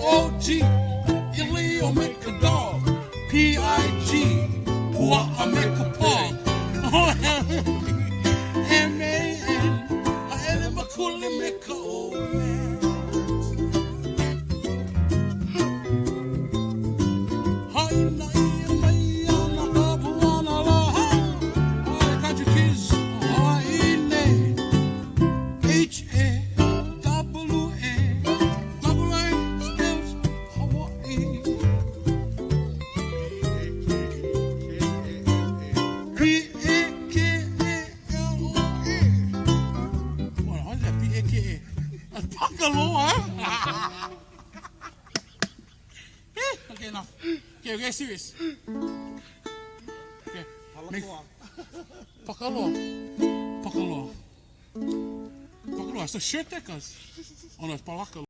P-O-G, Ileo make a dog. P-I-G, Pua make a pog. M-A-N, Elemakuli make a old man. All the country kids, Hawaii, H-A-W-A, double-A spells Hawaii. P-A-K-A-L-O-A. What is that, P-A-K-A? That's Pakalo, huh? Okay, enough. Okay, okay, serious. Okay. Pakalo. Pakalo. Pakalo, it's a shirt that goes. Oh no, it's Palaka.